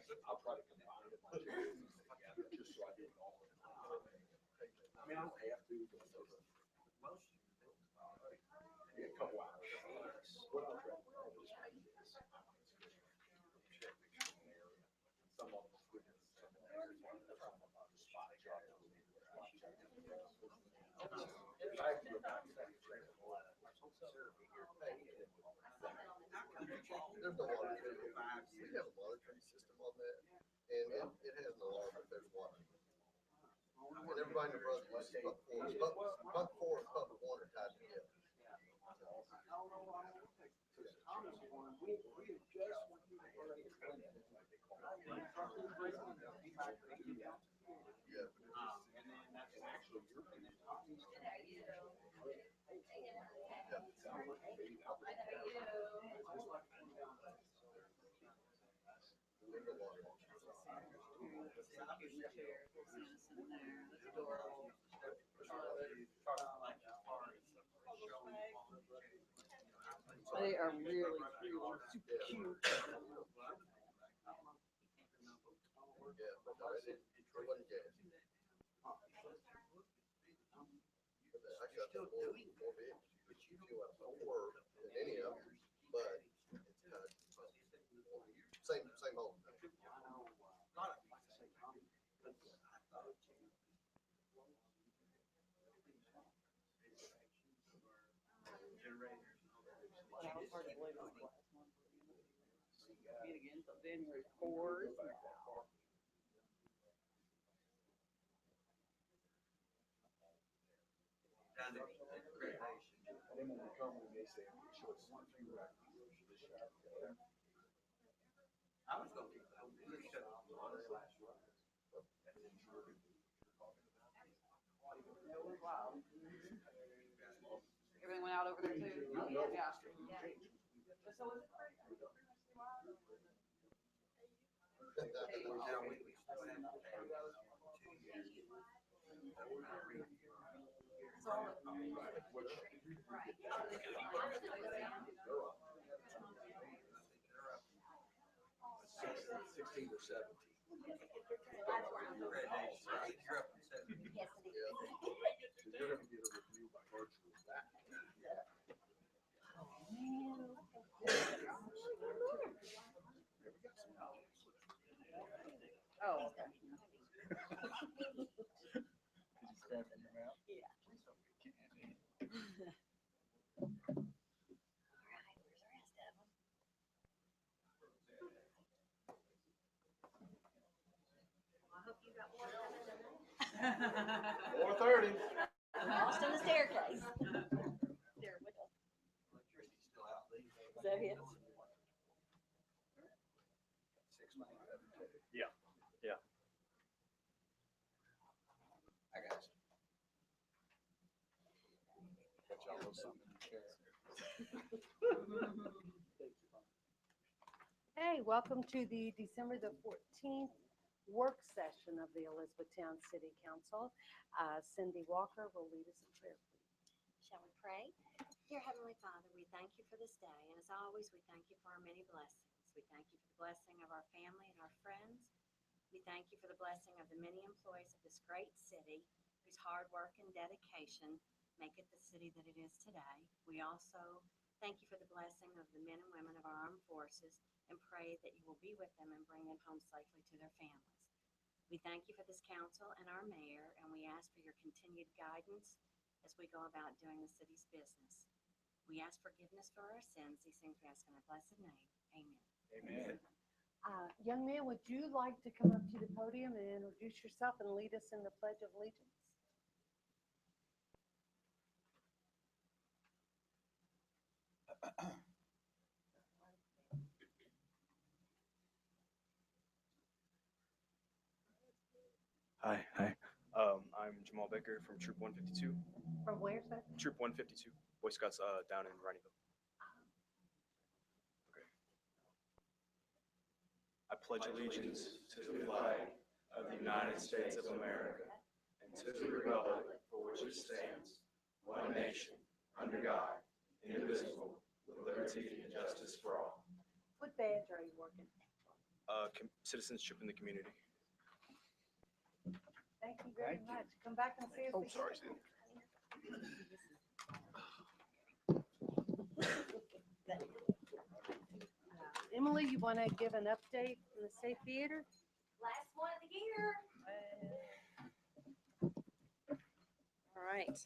I'll try to combine it together just so I do it all. I mean, I don't have to, but yeah, a couple hours. What I'll try to do is make this. Some of them quicker than some of them. Some of them are spot jobs. I have to go back to that trailer. There's no water treatment. We have a water treatment system on that, and it has an alarm if there's water. And everybody in the brother uses Buck Four and Buck One are tied together. Yeah. And then that's actually your opinion. They are really, really super cute. Yeah, but no, it wasn't gas. Actually, I think more vehicles use fuel out more than any of them, but it's kind of same old. That was hard to believe it was the last one. Meet again until January 4th. And then when we come, we may say, show us one thing that I can do this shot. I was going to shut off the water last year. Everything went out over there too? Yeah. So was it free? Now we still have to pay 2 years. Sixteen or 17. You're up to 7. Yes, it is. So you're gonna get a review by virtue of that. Oh, okay. Did you grab it in your mouth? Yeah. I hope you got more coming tonight. 4:30. Lost in the staircase. There we go. Electricity's still out. Is that it? 6 months. Yeah, yeah. I got you. Bet y'all know something you share. Hey, welcome to the December the 14th work session of the Elizabethtown City Council. Cindy Walker will lead us in prayer, please. Shall we pray? Dear Heavenly Father, we thank you for this day, and as always, we thank you for our many blessings. We thank you for the blessing of our family and our friends. We thank you for the blessing of the many employees of this great city whose hard work and dedication make it the city that it is today. We also thank you for the blessing of the men and women of our armed forces and pray that you will be with them and bring them home safely to their families. We thank you for this council and our mayor, and we ask for your continued guidance as we go about doing the city's business. We ask forgiveness for our sins. These things we ask in our blessed name. Amen. Amen. Young man, would you like to come up to the podium and introduce yourself and lead us in the Pledge of Allegiance? Hi. I'm Jamal Baker from Troop 152. From where, sir? Troop 152, Boy Scouts down in Ronnieville. Okay. I pledge allegiance to the flag of the United States of America and to the republic for which it stands, one nation, under God, indivisible, with liberty and justice for all. What badge are you working? citizenship in the community. Thank you very much. Come back and see us Oh, again. sorry, Cindy. Emily, you want to give an update on the State Theater? Last one of the year. All right.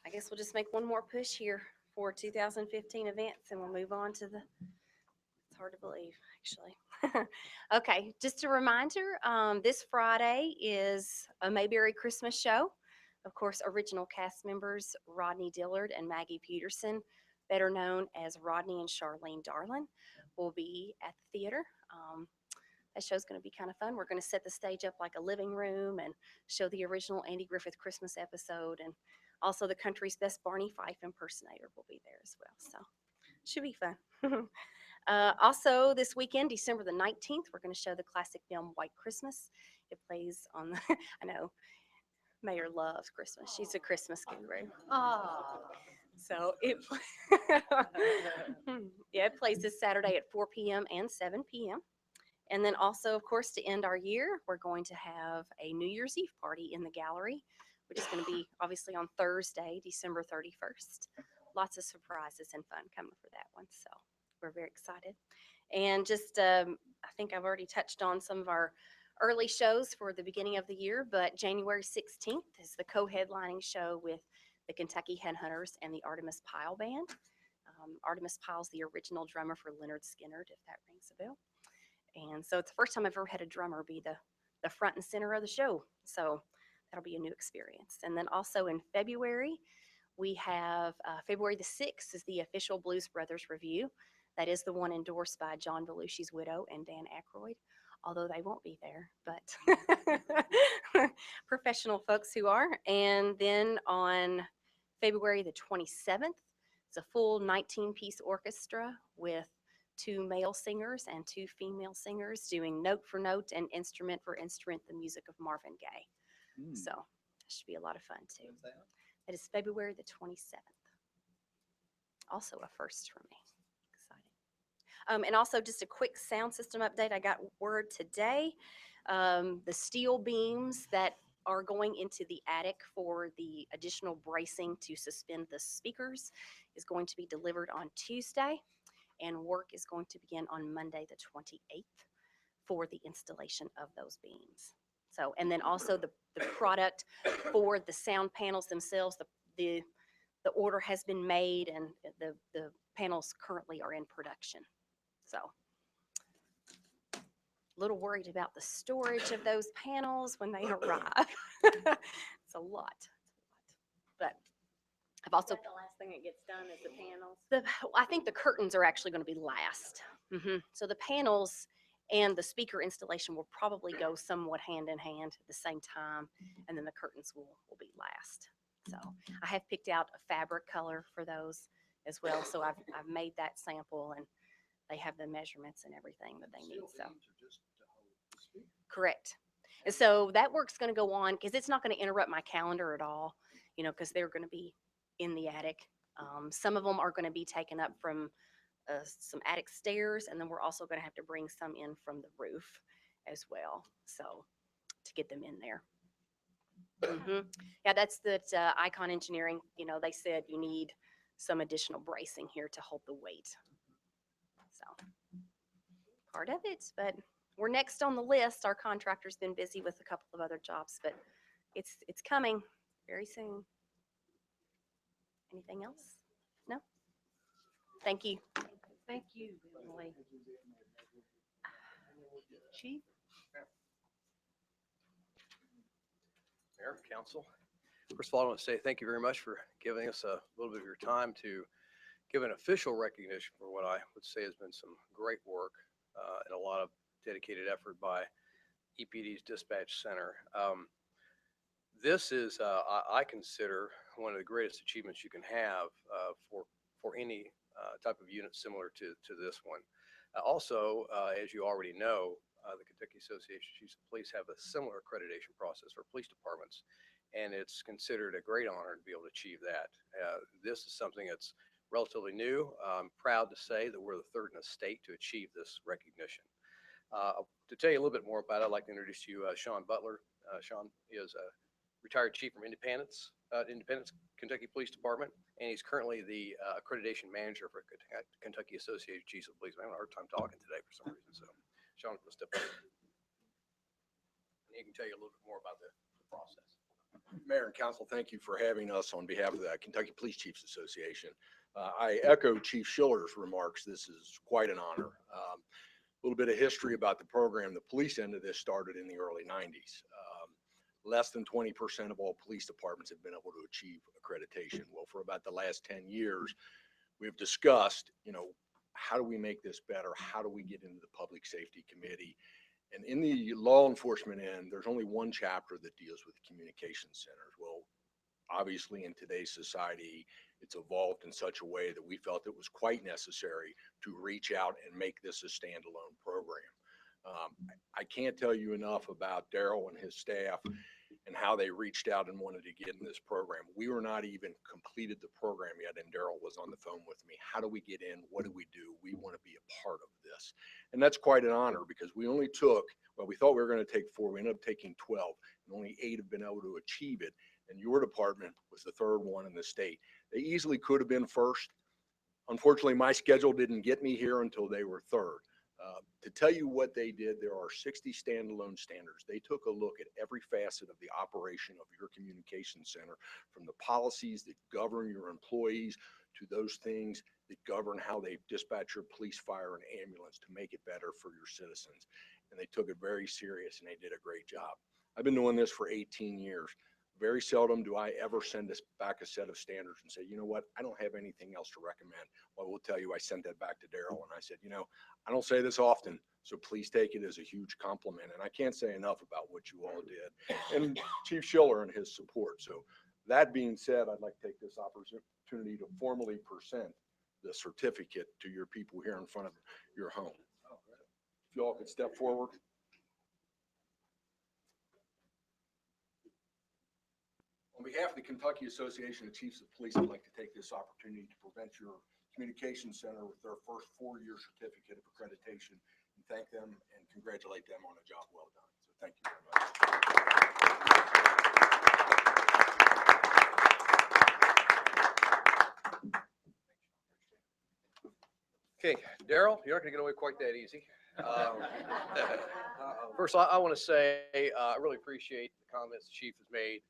I guess we'll just make one more push here for 2015 events and we'll move on to the, it's hard to believe, actually. Okay, just a reminder, this Friday is a Mayberry Christmas show. Of course, original cast members Rodney Dillard and Maggie Peterson, better known as Rodney and Charlene Darlin, will be at the theater. That show's going to be kind of fun. We're going to set the stage up like a living room and show the original Andy Griffith Christmas episode, and also the country's best Barney Fife impersonator will be there as well. So should be fun. Also this weekend, December the 19th, we're going to show the classic film White Christmas. It plays on the, I know, Mayor loves Christmas. She's a Christmas guru. Ah. So it, yeah, it plays this Saturday at 4 p.m. and 7 p.m. And then also, of course, to end our year, we're going to have a New Year's Eve party in the gallery, which is going to be obviously on Thursday, December 31st. Lots of surprises and fun coming for that one. So we're very excited. And just, I think I've already touched on some of our early shows for the beginning of the year, but January 16th is the co-headlining show with the Kentucky Headhunters and the Artemis Pyle Band. Artemis Pyle's the original drummer for Lynyrd Skynyrd, if that rings a bell. And so it's the first time I've ever had a drummer be the front and center of the show. So that'll be a new experience. And then also in February, we have February the 6th is the official Blues Brothers review. That is the one endorsed by John Belushi's widow and Dan Aykroyd, although they won't be there, but professional folks who are. And then on February the 27th, it's a full 19-piece orchestra with 2 male singers and 2 female singers doing note for note and instrument for instrument the music of Marvin Gaye. So that should be a lot of fun too. It is February the 27th. Also a first for me. Exciting. And also just a quick sound system update. I got word today. The steel beams that are going into the attic for the additional bracing to suspend the speakers is going to be delivered on Tuesday. And work is going to begin on Monday the 28th for the installation of those beams. So, and then also the product for the sound panels themselves, the order has been made and the panels currently are in production. So, a little worried about the storage of those panels when they arrive. It's a lot, but I've also, the last thing that gets done is the panels. I think the curtains are actually going to be last. So the panels and the speaker installation will probably go somewhat hand in hand at the same time, and then the curtains will be last. So I have picked out a fabric color for those as well. So I've made that sample, and they have the measurements and everything that they need. So correct. And so that work's going to go on because it's not going to interrupt my calendar at all, you know, because they're going to be in the attic. Some of them are going to be taken up from some attic stairs, and then we're also going to have to bring some in from the roof as well, so to get them in there. Yeah, that's that Icon Engineering, you know, they said you need some additional bracing here to hold the weight. So part of it, but we're next on the list. Our contractor's been busy with a couple of other jobs, but it's coming very soon. Anything else? No? Thank you. Thank you, Emily. Chief? Mayor, Council. First of all, I want to say thank you very much for giving us a little bit of your time to give an official recognition for what I would say has been some great work and a lot of dedicated effort by EPD's Dispatch Center. This is, I consider, one of the greatest achievements you can have for any type of unit similar to this one. Also, as you already know, the Kentucky Association of Chiefs of Police have a similar accreditation process for police departments, and it's considered a great honor to be able to achieve that. This is something that's relatively new. I'm proud to say that we're the third in the state to achieve this recognition. To tell you a little bit more about it, I'd like to introduce to you Sean Butler. Sean is a retired chief from Independence Kentucky Police Department, and he's currently the accreditation manager for Kentucky Association of Chiefs of Police. I'm having a hard time talking today for some reason, so Sean, let's step up. And he can tell you a little bit more about the process. Mayor and council, thank you for having us on behalf of the Kentucky Police Chiefs Association. I echo Chief Schiller's remarks. This is quite an honor. A little bit of history about the program. The police end of this started in the early 90s. Less than 20% of all police departments have been able to achieve accreditation. Well, for about the last 10 years, we've discussed, how do we make this better? How do we get into the Public Safety Committee? And in the law enforcement end, there's only one chapter that deals with communication centers. Well, obviously in today's society, it's evolved in such a way that we felt it was quite necessary to reach out and make this a standalone program. I can't tell you enough about Daryl and his staff and how they reached out and wanted to get in this program. We were not even completed the program yet, and Daryl was on the phone with me. How do we get in? What do we do? We want to be a part of this. And that's quite an honor because we only took, well, we thought we were going to take 4. We ended up taking 12, and only 8 have been able to achieve it. And your department was the 3rd one in the state. They easily could have been 1st. Unfortunately, my schedule didn't get me here until they were 3rd. To tell you what they did, there are 60 standalone standards. They took a look at every facet of the operation of your communication center, from the policies that govern your employees to those things that govern how they dispatch your police, fire, and ambulance to make it better for your citizens. And they took it very serious, and they did a great job. I've been doing this for 18 years. Very seldom do I ever send us back a set of standards and say, you know what, I don't have anything else to recommend. Well, I will tell you, I sent that back to Daryl and I said, I don't say this often, so please take it as a huge compliment. And I can't say enough about what you all did, and Chief Schiller and his support. So that being said, I'd like to take this opportunity to formally present the certificate to your people here in front of your home. If you all could step forward. On behalf of the Kentucky Association of Chiefs of Police, I'd like to take this opportunity to present your communication center with their first 4-year certificate of accreditation and thank them and congratulate them on a job well done. So thank you very much. Okay, Daryl, you're not going to get away quite that easy. First, I want to say I really appreciate the comments the chief has made.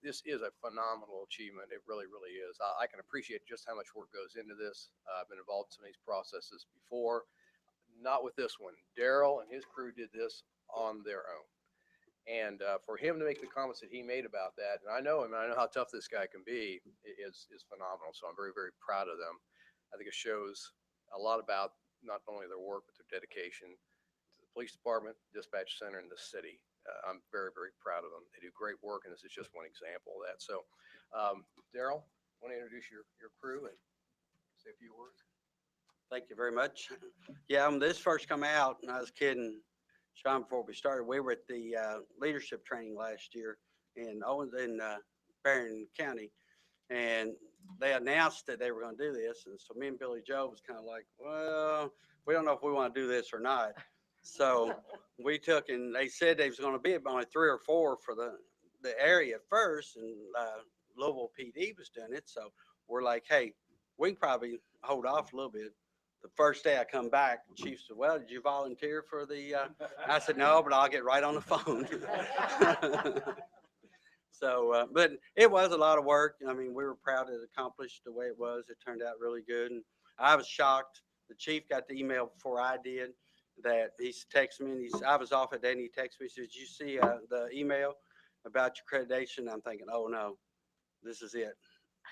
This is a phenomenal achievement. It really, really is. I can appreciate just how much work goes into this. I've been involved in some of these processes before, not with this one. Daryl and his crew did this on their own. And for him to make the comments that he made about that, and I know him, and I know how tough this guy can be, is phenomenal. So I'm very, very proud of them. I think it shows a lot about not only their work, but their dedication to the police department, dispatch center, and the city. I'm very, very proud of them. They do great work, and this is just one example of that. So, Daryl, want to introduce your crew and say a few words? Thank you very much. Yeah, when this first come out, and I was kidding Sean before we started, we were at the leadership training last year in Barron County, and they announced that they were going to do this. And so me and Billy Joe was kind of like, well, we don't know if we want to do this or not. So we took, and they said they was going to be only 3 or 4 for the area first, and Louisville PD was doing it. So we're like, hey, we can probably hold off a little bit. The first day I come back, the chief said, well, did you volunteer for the, I said, no, but I'll get right on the phone. So, but it was a lot of work. I mean, we were proud it accomplished the way it was. It turned out really good. And I was shocked. The chief got the email before I did that he texted me, and I was off a day, and he texted me, he said, did you see the email about your accreditation? I'm thinking, oh no, this is it.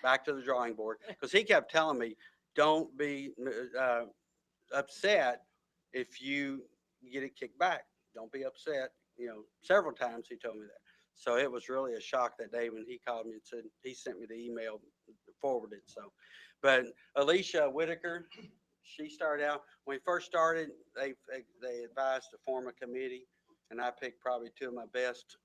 Back to the drawing board. Because he kept telling me, don't be upset if you get it kicked back. Don't be upset. Several times he told me that. So it was really a shock that day when he called me and said he sent me the email forwarded. So, but Alicia Whitaker, she started out when we first started. They advised to form a committee, and I picked probably 2 of my best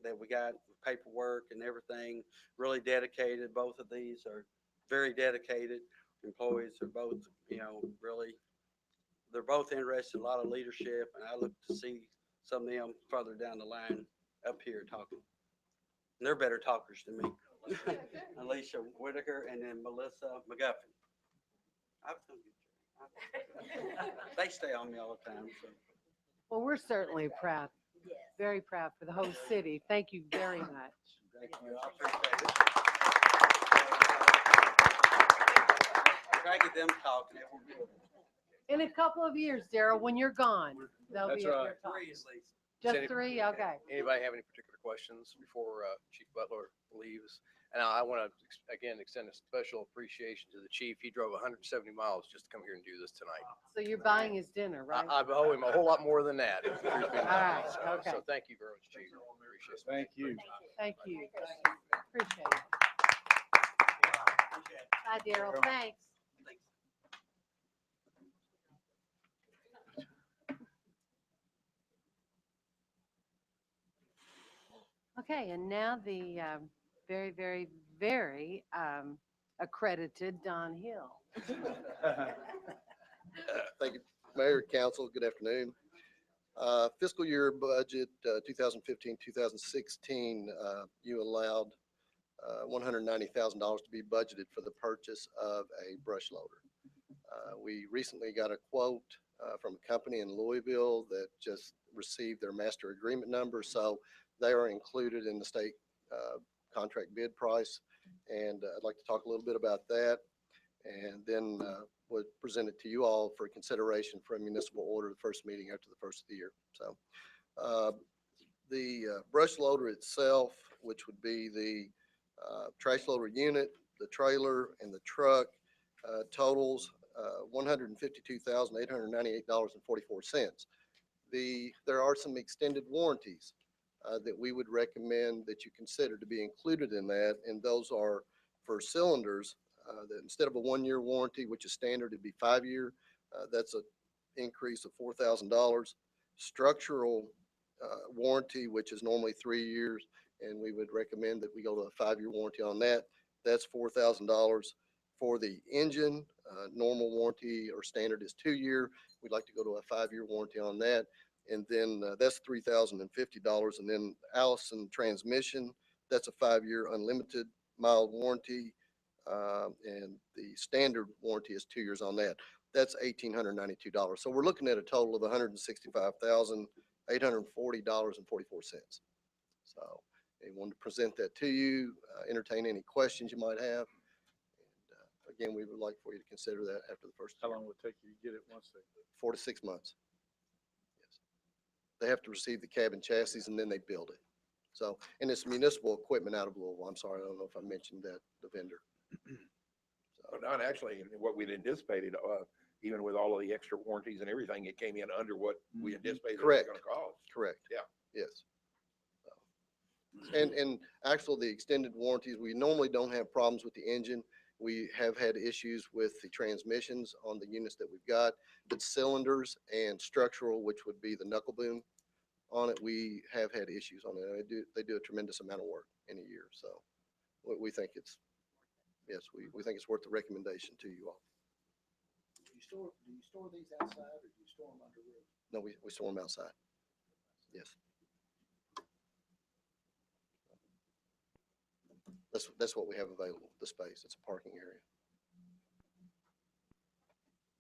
that we got, paperwork and everything. Really dedicated. Both of these are very dedicated employees. Are both really they're both interested, a lot of leadership, and I look to see some of them further down the line up here talking. And they're better talkers than me. Alicia Whitaker and then Melissa McGuffin. I've done good. They stay on me all the time, so. Well, we're certainly proud, very proud for the whole city. Thank you very much. Thank you. I appreciate it. Try to get them talking. It will be In a couple of years, Daryl, when you're gone, they'll That's be up right. here talking. three at least. Just Any- 3? Okay. Anybody have any particular questions before Chief Butler leaves? And I want to, again, extend a special appreciation to the chief. He drove 170 miles just to come here and do this tonight. So you're buying his dinner, right? I owe him a whole lot more than that. All right, okay. So thank you very much, Chief. Appreciate it. Thank you. Thank you. Appreciate it. Bye, Daryl. Thanks. Okay, and now the very, very, very accredited Don Hill. Thank you, Mayor, Council. Good afternoon. Fiscal year budget 2015, 2016, you allowed $190,000 to be budgeted for the purchase of a brush loader. We recently got a quote from a company in Louisville that just received their master agreement number, so they are included in the state contract bid price. And I'd like to talk a little bit about that, and then would present it to you all for consideration for a municipal order, the first meeting after the first of the year. So the brush loader itself, which would be the trash loader unit, the trailer, and the truck, totals $152,898.44. There are some extended warranties that we would recommend that you consider to be included in that, and those are for cylinders. That instead of a 1-year warranty, which is standard, it'd be 5-year. That's an increase of $4,000. Structural warranty, which is normally 3 years, and we would recommend that we go to a 5-year warranty on that. That's $4,000. For the engine, normal warranty or standard is 2-year. We'd like to go to a 5-year warranty on that. And then that's $3,050. And then Allison transmission, that's a 5-year unlimited mild warranty. And the standard warranty is 2 years on that. That's $1,892. So we're looking at a total of $165,840.44. So I wanted to present that to you, entertain any questions you might have. And again, we would like for you to consider that after the first How year. long would it take you to get it once they? 4 to 6 months. Yes. They have to receive the cabin chassis and then they build it. So, and it's municipal equipment out of Louisville. I'm sorry, I don't know if I mentioned that, the vendor. Well, not actually what we'd anticipated, even with all of the extra warranties and everything, it came in under what we anticipated it was Correct. gonna cost. Correct. Yeah. Yes. So, and actually the extended warranties, we normally don't have problems with the engine. We have had issues with the transmissions on the units that we've got, but cylinders and structural, which would be the knuckle boom on it, we have had issues on it. They do a tremendous amount of work in a year. So we think it's, yes, we think it's worth the recommendation to you all. Do you store these outside or do you store them under roof? No, we store them outside. Yes. That's what we have available, the space. It's a parking area.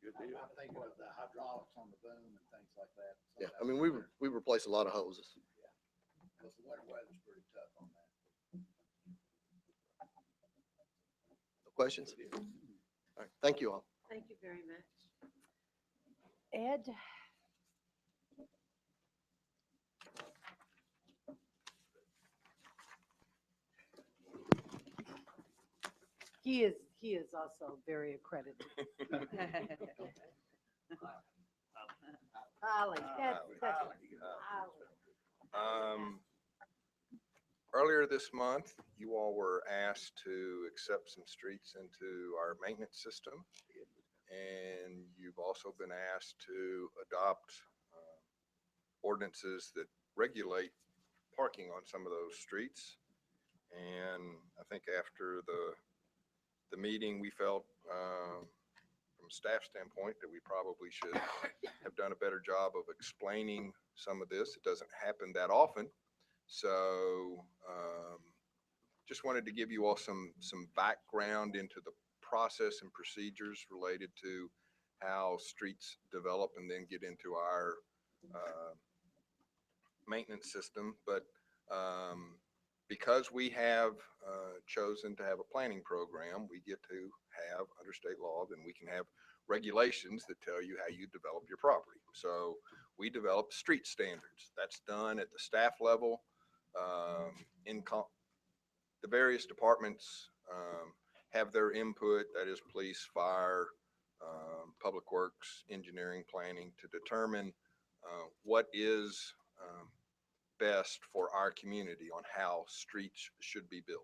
Good deal. I'm thinking of the hydraulics on the boom and things like that. Yeah, I mean, we replace a lot of hoses. Because the winter weather's pretty tough on that. No questions? All right, thank you all. Thank you very much. Ed? He is also very accredited. Holly, that's Holly. Earlier this month, you all were asked to accept some streets into our maintenance system. And you've also been asked to adopt ordinances that regulate parking on some of those streets. And I think after the meeting, we felt from a staff standpoint that we probably should have done a better job of explaining some of this. It doesn't happen that often. So just wanted to give you all some background into the process and procedures related to how streets develop and then get into our maintenance system. But because we have chosen to have a planning program, we get to have, under state law, then we can have regulations that tell you how you develop your property. So we develop street standards. That's done at the staff level. The various departments have their input, that is police, fire, public works, engineering, planning, to determine what is best for our community on how streets should be built.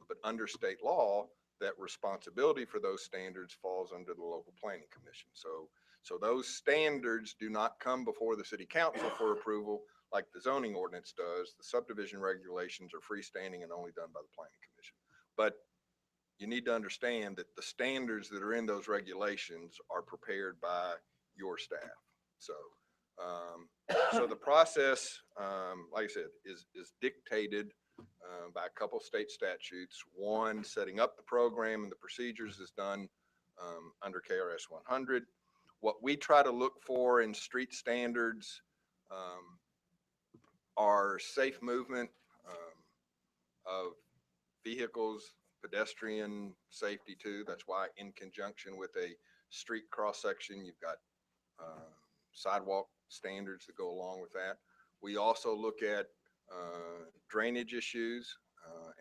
But under state law, that responsibility for those standards falls under the local planning commission. So those standards do not come before the city council for approval like the zoning ordinance does. The subdivision regulations are freestanding and only done by the planning commission. But you need to understand that the standards that are in those regulations are prepared by your staff. So the process, like I said, is dictated by a couple state statutes. One, setting up the program and the procedures is done under KRS 100. What we try to look for in street standards are safe movement of vehicles, pedestrian safety too. That's why in conjunction with a street cross section, you've got sidewalk standards that go along with that. We also look at drainage issues.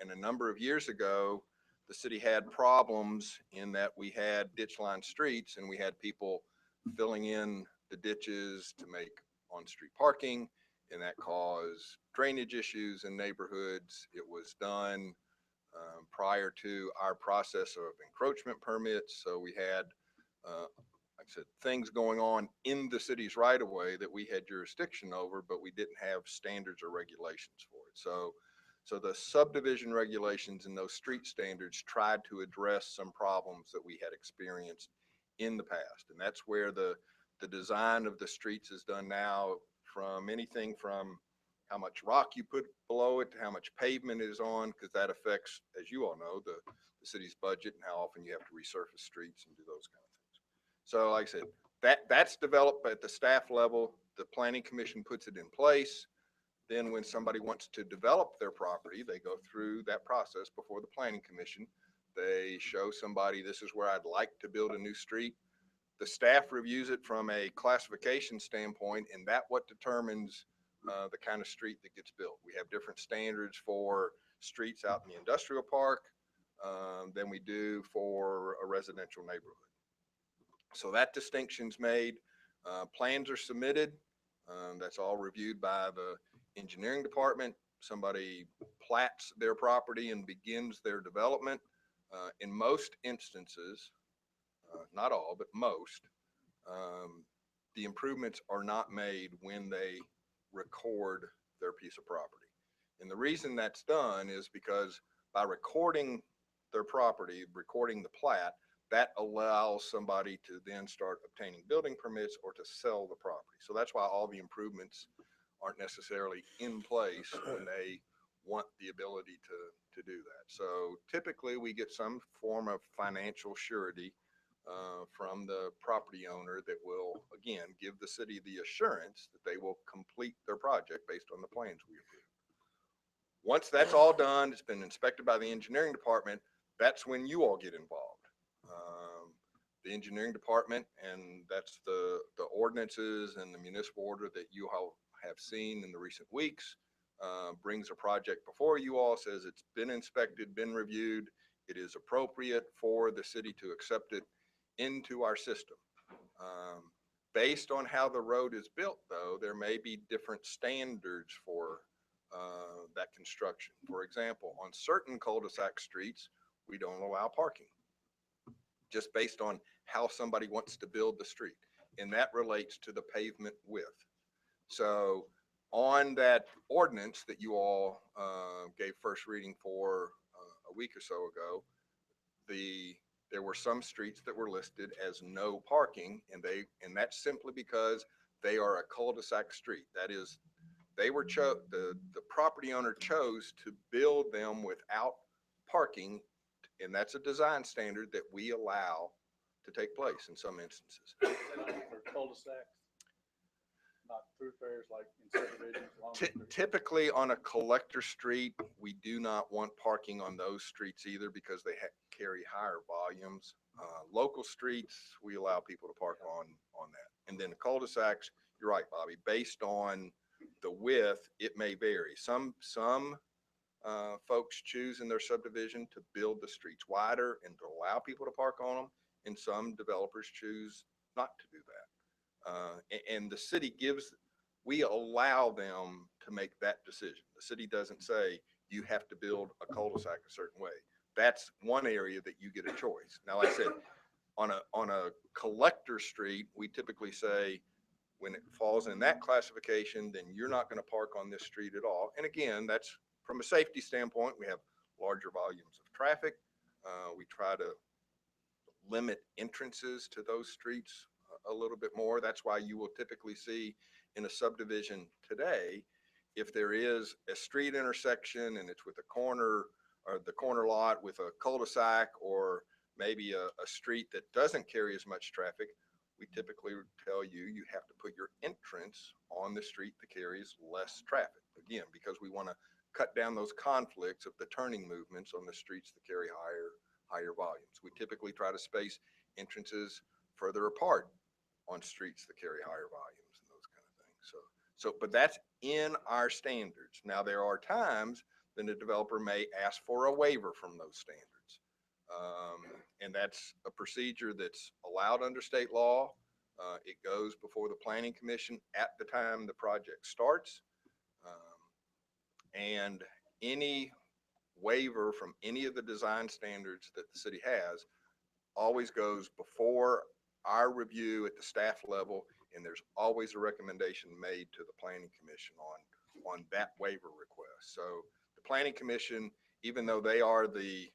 And a number of years ago, the city had problems in that we had ditch line streets and we had people filling in the ditches to make on-street parking, and that caused drainage issues in neighborhoods. It was done prior to our process of encroachment permits. So we had, like I said, things going on in the city's right of way that we had jurisdiction over, but we didn't have standards or regulations for it. So the subdivision regulations and those street standards tried to address some problems that we had experienced in the past. And that's where the design of the streets is done now, from anything from how much rock you put below it to how much pavement is on, because that affects, as you all know, the city's budget and how often you have to resurface streets and do those kind of things. So like I said, that's developed at the staff level. The planning commission puts it in place. Then when somebody wants to develop their property, they go through that process before the planning commission. They show somebody, this is where I'd like to build a new street. The staff reviews it from a classification standpoint, and that what determines the kind of street that gets built. We have different standards for streets out in the industrial park than we do for a residential neighborhood. So that distinction's made. Plans are submitted. That's all reviewed by the engineering department. Somebody plats their property and begins their development. In most instances, not all, but most, the improvements are not made when they record their piece of property. And the reason that's done is because by recording their property, recording the plat, that allows somebody to then start obtaining building permits or to sell the property. So that's why all the improvements aren't necessarily in place when they want the ability to do that. So typically we get some form of financial surety from the property owner that will, again, give the city the assurance that they will complete their project based on the plans we approve. Once that's all done, it's been inspected by the engineering department, that's when you all get involved. The engineering department, and that's the ordinances and the municipal order that you all have seen in the recent weeks, brings a project before you all, says it's been inspected, been reviewed, it is appropriate for the city to accept it into our system. Based on how the road is built, though, there may be different standards for that construction. For example, on certain cul-de-sac streets, we don't allow parking, just based on how somebody wants to build the street. And that relates to the pavement width. So on that ordinance that you all gave first reading for a week or so ago, the there were some streets that were listed as no parking, and that's simply because they are a cul-de-sac street. That is, they were the property owner chose to build them without parking, and that's a design standard that we allow to take place in some instances. For cul-de-sacs, not thoroughfares like in subdivisions along the street. Typically on a collector street, we do not want parking on those streets either because they carry higher volumes. Local streets, we allow people to park on that. And then the cul-de-sacs, you're right, Bobby, based on the width, it may vary. Some folks choose in their subdivision to build the streets wider and to allow people to park on them, and some developers choose not to do that. And the city we allow them to make that decision. The city doesn't say you have to build a cul-de-sac a certain way. That's one area that you get a choice. Now, like I said, on a collector street, we typically say when it falls in that classification, then you're not going to park on this street at all. And again, that's from a safety standpoint. We have larger volumes of traffic. We try to limit entrances to those streets a little bit more. That's why you will typically see in a subdivision today, if there is a street intersection and it's with a corner or the corner lot with a cul-de-sac or maybe a street that doesn't carry as much traffic, we typically tell you have to put your entrance on the street that carries less traffic. Again, because we want to cut down those conflicts of the turning movements on the streets that carry higher volumes. We typically try to space entrances further apart on streets that carry higher volumes and those kind of things. But that's in our standards. Now, there are times then the developer may ask for a waiver from those standards. And that's a procedure that's allowed under state law. It goes before the Planning Commission at the time the project starts. And any waiver from any of the design standards that the city has always goes before our review at the staff level, and there's always a recommendation made to the Planning Commission on that waiver request. So the Planning Commission, even though they are the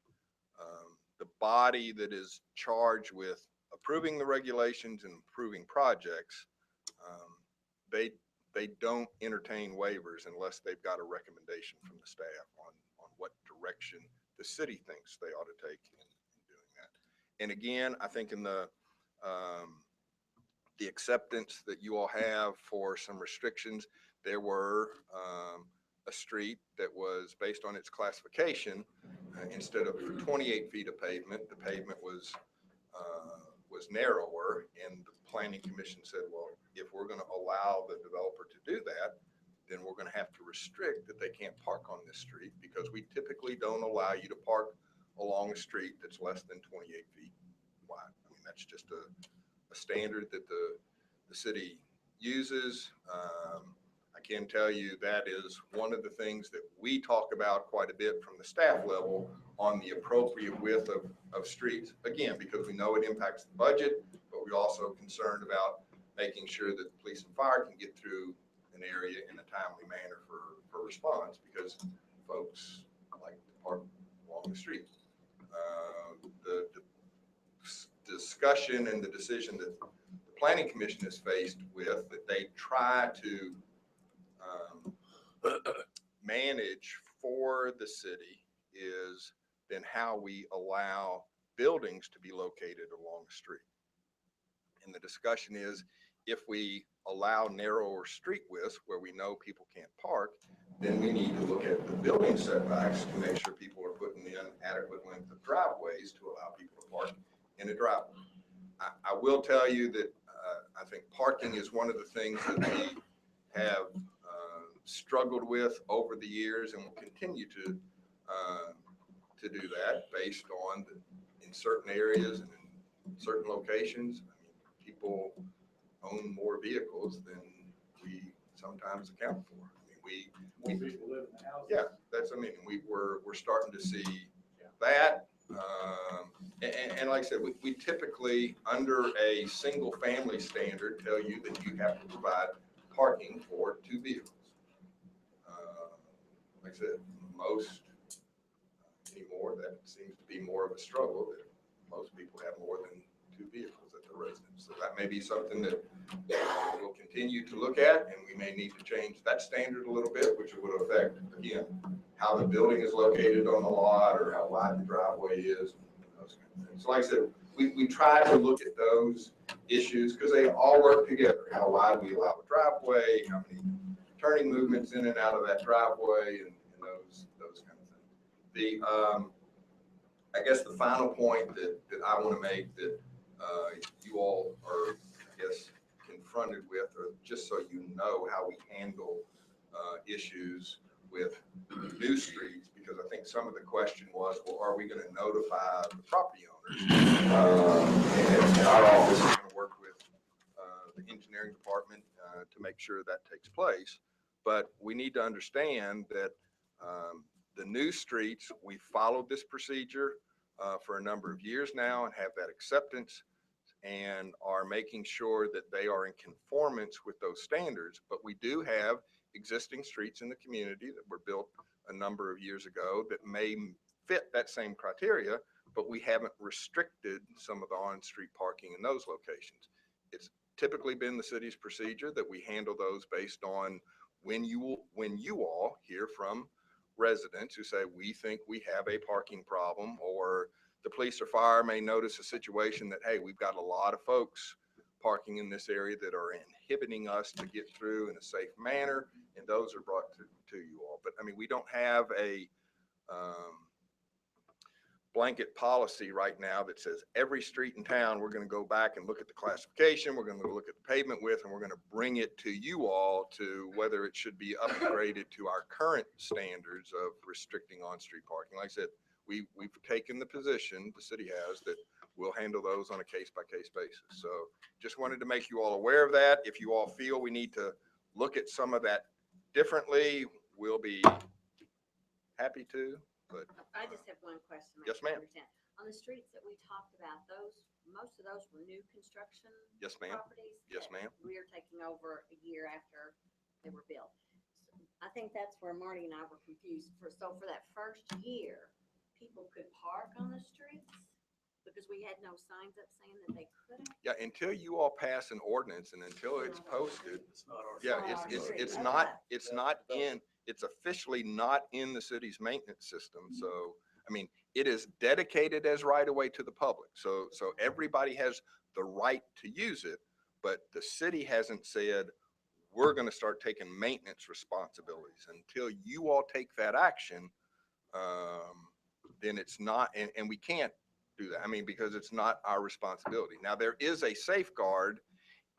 body that is charged with approving the regulations and approving projects, they don't entertain waivers unless they've got a recommendation from the staff on what direction the city thinks they ought to take in doing that. And again, I think in the acceptance that you all have for some restrictions, there were a street that was based on its classification. Instead of 28 feet of pavement, the pavement was narrower, and the Planning Commission said, well, if we're going to allow the developer to do that, then we're going to have to restrict that they can't park on this street, because we typically don't allow you to park along a street that's less than 28 feet wide. I mean, that's just a standard that the city uses. I can tell you that is one of the things that we talk about quite a bit from the staff level on the appropriate width of streets. Again, because we know it impacts the budget, but we're also concerned about making sure that the police and fire can get through an area in a timely manner for response, because folks like to park along the street. The discussion and the decision that the Planning Commission is faced with, that they try to manage for the city, is then how we allow buildings to be located along the street. And the discussion is, if we allow narrower street widths where we know people can't park, then we need to look at the building setbacks to make sure people are putting in adequate length of driveways to allow people to park in a driveway. I will tell you that I think parking is one of the things that we have struggled with over the years, and will continue to do that based on in certain areas and in certain locations. I mean, people own more vehicles than we sometimes account for. I mean, More people live in the house. yeah, we're starting to see that. And like I said, we typically, under a single family standard, tell you that you have to provide parking for 2 vehicles. Like I said, most anymore, that seems to be more of a struggle, that most people have more than 2 vehicles at their residence. So that may be something that we'll continue to look at, and we may need to change that standard a little bit, which would affect, again, how the building is located on the lot or how wide the driveway is, and those kind of things. So like I said, we try to look at those issues because they all work together. How wide we allow a driveway, how many turning movements in and out of that driveway, and those kind of things. I guess the final point that I want to make that you all are, I guess, confronted with, or just so you know how we handle issues with new streets, because I think some of the question was, well, are we going to notify the property owners? And our office is going to work with the engineering department to make sure that takes place. But we need to understand that the new streets, we followed this procedure for a number of years now and have that acceptance and are making sure that they are in conformance with those standards. But we do have existing streets in the community that were built a number of years ago that may fit that same criteria, but we haven't restricted some of the on-street parking in those locations. It's typically been the city's procedure that we handle those based on when you all hear from residents who say, we think we have a parking problem, or the police or fire may notice a situation that, hey, we've got a lot of folks parking in this area that are inhibiting us to get through in a safe manner, and those are brought to you all. But I mean, we don't have a blanket policy right now that says every street in town, we're going to go back and look at the classification, we're going to look at the pavement width, and we're going to bring it to you all to whether it should be upgraded to our current standards of restricting on-street parking. Like I said, we've taken the position, the city has, that we'll handle those on a case-by-case basis. So just wanted to make you all aware of that. If you all feel we need to look at some of that differently, we'll be happy to. But I just have one question. Yes, ma'am. On the streets that we talked about, most of those were new construction Yes, ma'am. properties? Yes, that ma'am. We are taking over a year after they were built. So I think that's where Marty and I were confused. So for that first year, people could park on the streets because we had no signs up saying that they couldn't? Yeah, until you all pass an ordinance and until it's posted, It's not our. yeah, not our street. it's Okay. not, it's not in, it's officially not in the city's maintenance system. So, I mean, it is dedicated as right of way to the public. So everybody has the right to use it, but the city hasn't said, we're going to start taking maintenance responsibilities. Until you all take that action, then it's not, and we can't do that. I mean, because it's not our responsibility. Now, there is a safeguard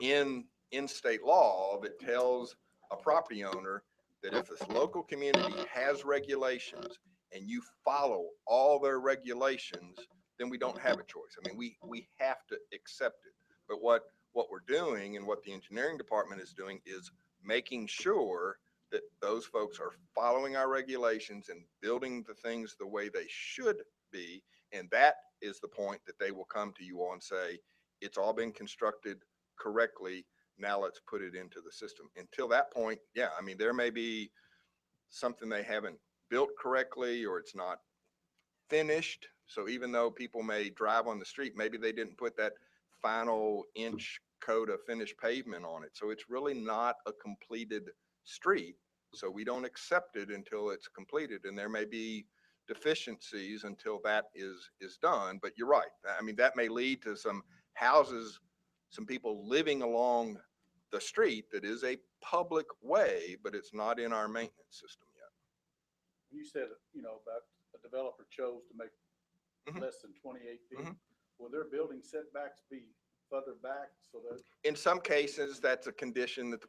in state law that tells a property owner that if this local community has regulations and you follow all their regulations, then we don't have a choice. I mean, we have to accept it. But what we're doing and what the engineering department is doing is making sure that those folks are following our regulations and building the things the way they should be. And that is the point that they will come to you all and say, it's all been constructed correctly. Now let's put it into the system. Until that point, yeah, I mean, there may be something they haven't built correctly or it's not finished. So even though people may drive on the street, maybe they didn't put that final inch coat of finished pavement on it. So it's really not a completed street. So we don't accept it until it's completed. And there may be deficiencies until that is done. But you're right. I mean, that may lead to some houses, some people living along the street that is a public way, but it's not in our maintenance system yet. You said, about a developer chose to make Mhm. less than 28 feet. Mhm. Will their building setbacks be further back so that? In some cases, that's a condition that the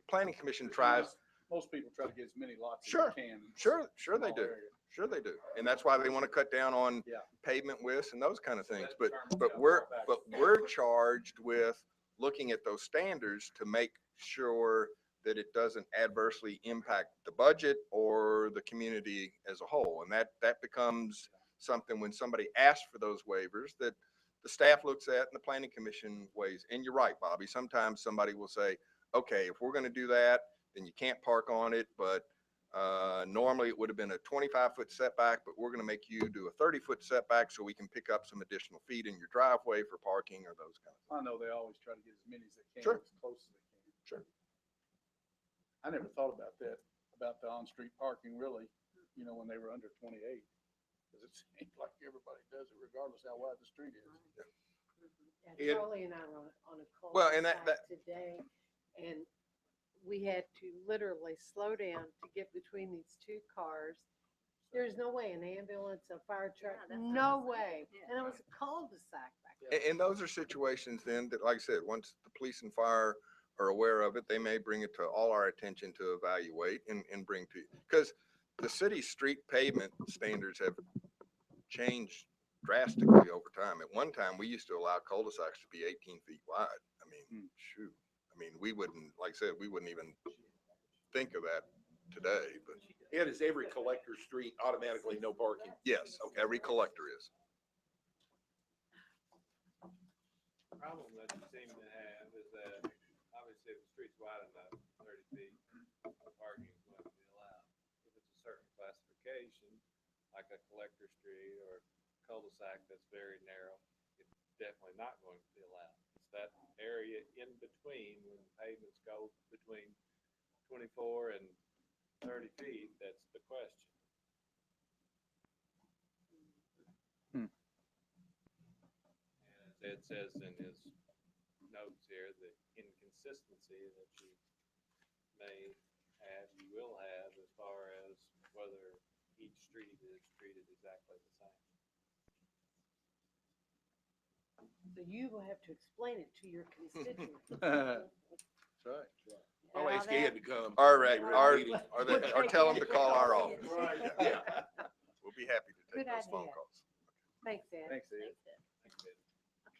planning commission tries. Most people try to get as many lots as Sure, they can. in a Sure they small do. area. Sure they do. And that's why they want to cut down on Yeah. pavement widths and those kind of things. that But, determines but how we're, far back but it's we're charged with looking at those standards to make sure that it doesn't adversely impact the budget or the community as a whole. And that becomes something when somebody asks for those waivers that the staff looks at and the planning commission weighs. And you're right, Bobby, sometimes somebody will say, okay, if we're going to do that, then you can't park on it, but Normally it would have been a 25-foot setback, but we're going to make you do a 30-foot setback so we can pick up some additional feet in your driveway for parking or those kind of things. I know they always try to get as many as they can, Sure. as close as they can. Sure. I never thought about that, about the on-street parking really, when they were under 28. Because it seems like everybody does it regardless how wide the street is. Yeah, It- Charlie and I were on a Well, and cul-de-sac today, and we had to literally slow down to get between these two cars. There's no way, an ambulance, a fire truck, Yeah, that's no what way. Yeah. And it was a cul-de-sac back there. And those are situations then that, like I said, once the police and fire are aware of it, they may bring it to all our attention to evaluate and bring to you. Because the city's street pavement standards have changed drastically over time. At one time, we used to allow cul-de-sacs to be 18 feet wide. I mean, shoot. I mean, we wouldn't, like I said, we wouldn't even think of that today, but And is every collector street automatically no parking? yes, every collector is. The problem that you seem to have is that obviously if the street's wide enough, 30 feet, parking is going to be allowed. If it's a certain classification, like a collector street or cul-de-sac that's very narrow, it's definitely not going to be allowed. It's that area in between when pavements go between 24 and 30 feet, that's the question. And as Ed says in his notes here, the inconsistency that you may have, you will have as far as whether each street is treated exactly the same. So you will have to explain it to your constituents. That's right. I'll ask Ed to come. All right, We'll or tell them to call our office. Right. Yeah. We'll be happy to take Good those phone idea. calls. Thanks, Ed. Thanks, Ed.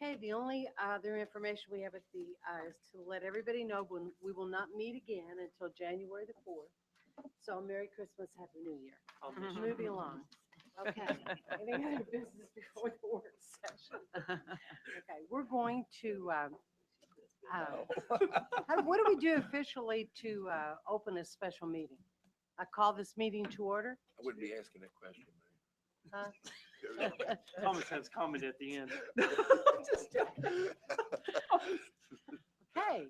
Okay, the only other information we have at the, is to let everybody know when we will not meet again until January the 4th. So Merry Christmas, Happy New Year. Moving along. Okay. Any other business before the work session? Okay, we're going to, what do we do officially to open a special meeting? I call this meeting to order. I wouldn't be asking that question. Huh? Common sense comment at the end. Okay,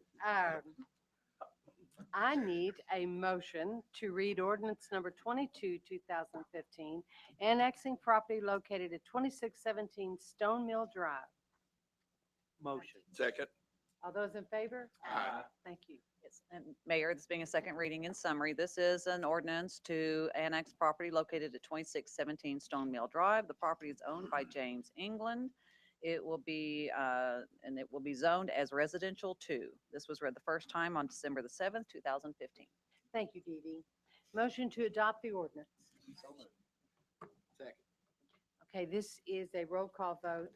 I need a motion to read ordinance number 22, 2015, annexing property located at 2617 Stone Mill Drive. Motion. Second. All those in favor? Thank you. Yes, and Mayor, this being a second reading in summary, this is an ordinance to annex property located at 2617 Stone Mill Drive. The property is owned by James England. It will be, and it will be zoned as residential 2. This was read the first time on December the 7th, 2015. Thank you, Dee Dee. Motion to adopt the ordinance. Second. Okay, this is a roll call vote,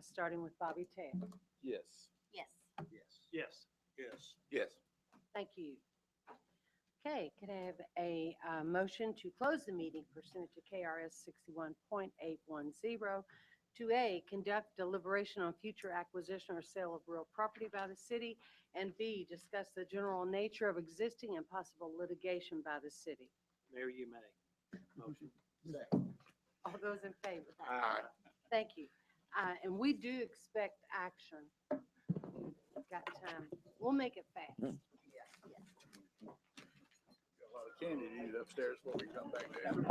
starting with Bobby Taylor. Yes. Yes. Yes. Yes. Yes. Thank you. Okay, could I have a motion to close the meeting pursuant to KRS 61.810 to A, conduct deliberation on future acquisition or sale of real property by the city, and B, discuss the general nature of existing and possible litigation by the city. Mayor, you may. Motion. All those in favor? Aye. Thank you. And we do expect action. Got time. We'll make it fast. Got a lot of candy to eat upstairs before we come back down.